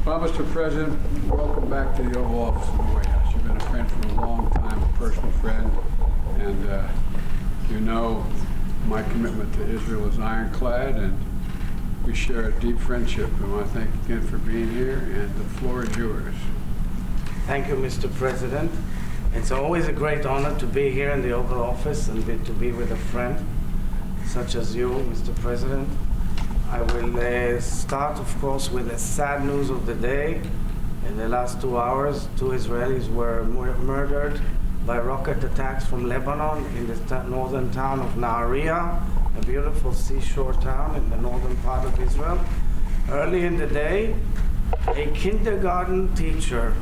Well, Mr. President, welcome back to the Oval Office in the White House. You've been a friend for a long time, a personal friend, and you know my commitment to Israel is ironclad, and we share a deep friendship. I want to thank you again for being here, and the floor is yours. Thank you, Mr. President. It's always a great honor to be here in the Oval Office and to be with a friend such as you, Mr. President. I will start, of course, with the sad news of the day. In the last 2 hours, 2 Israelis were murdered by rocket attacks from Lebanon in the northern town of Nahariya, a beautiful seashore town in the northern part of Israel. Early in the day, a kindergarten teacher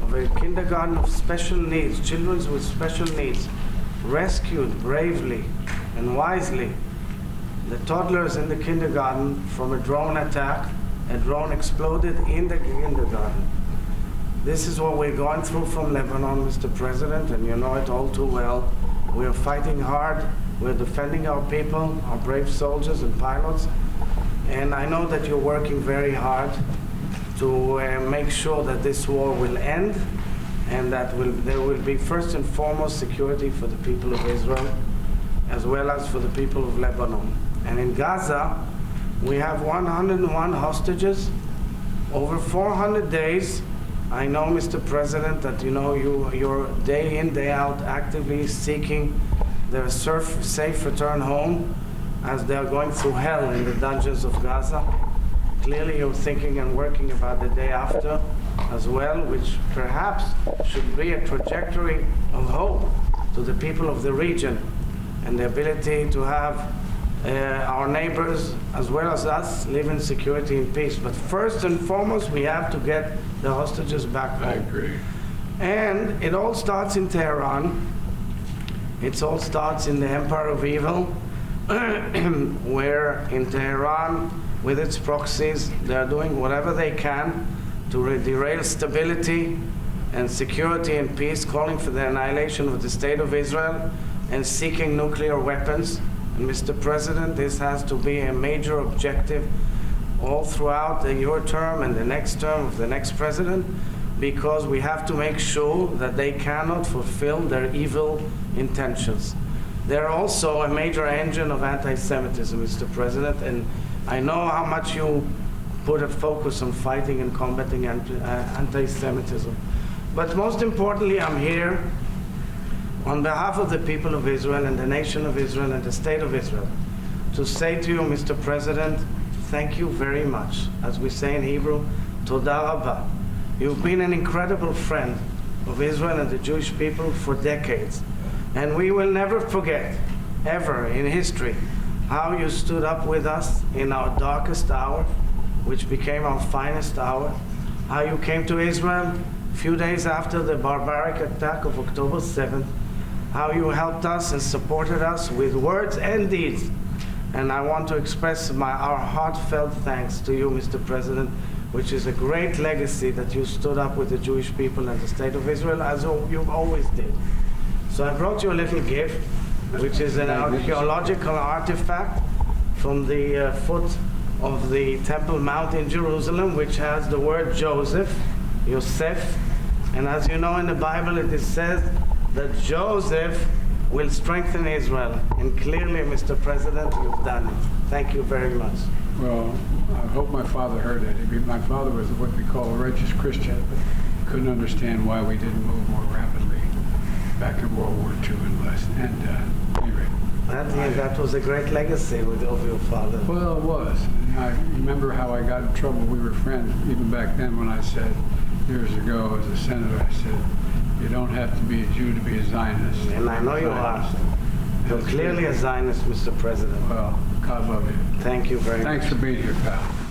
of a kindergarten of special needs, children with special needs, rescued bravely and wisely the toddlers in the kindergarten from a drone attack. A drone exploded in the kindergarten. This is what we're going through from Lebanon, Mr. President, and you know it all too well. We are fighting hard. We're defending our people, our brave soldiers and pilots. And I know that you're working very hard to make sure that this war will end, and that there will be first and foremost security for the people of Israel, as well as for the people of Lebanon. And in Gaza, we have 101 hostages, over 400 days. I know, Mr. President, that you're day in, day out actively seeking their safe return home as they are going through hell in the dungeons of Gaza. Clearly, you're thinking and working about the day after as well, which perhaps should be a trajectory of hope to the people of the region and the ability to have our neighbors as well as us live in security and peace. But first and foremost, we have to get the hostages back home. I agree. And it all starts in Tehran. It all starts in the Empire of Evil, where in Tehran, with its proxies, they are doing whatever they can to derail stability and security and peace, calling for the annihilation of the State of Israel and seeking nuclear weapons. And Mr. President, this has to be a major objective all throughout your term and the next term of the next president, because we have to make sure that they cannot fulfill their evil intentions. They're also a major engine of anti-Semitism, Mr. President, and I know how much you put a focus on fighting and combating anti-Semitism. But most importantly, I'm here on behalf of the people of Israel and the nation of Israel and the state of Israel to say to you, Mr. President, thank you very much. As we say in Hebrew, Toda Rabba. You've been an incredible friend of Israel and the Jewish people for decades. And we will never forget, ever in history, how you stood up with us in our darkest hour, which became our finest hour, how you came to Israel a few days after the barbaric attack of October 7th, how you helped us and supported us with words and deeds. And I want to express our heartfelt thanks to you, Mr. President, which is a great legacy that you stood up with the Jewish people and the state of Israel, as you always did. So I brought you a little gift, which is an archaeological artifact from the foot of the Temple Mount in Jerusalem, which has the word Joseph, Yosef. And as you know in the Bible, it is said that Joseph will strengthen Israel. And clearly, Mr. President, you've done it. Thank you very much. Well, I hope my father heard it. My father was what we call a righteous Christian, but couldn't understand why we didn't move more rapidly back in World War II and less. And anyway. That was a great legacy of your father. Well, it was. And I remember how I got in trouble. We were friends even back then when I said, years ago as a senator, I said, you don't have to be a Jew to be a Zionist. And I know you are. You're clearly a Zionist, Mr. President. Well, God love you. Thank you very much. Thanks for being here, pal.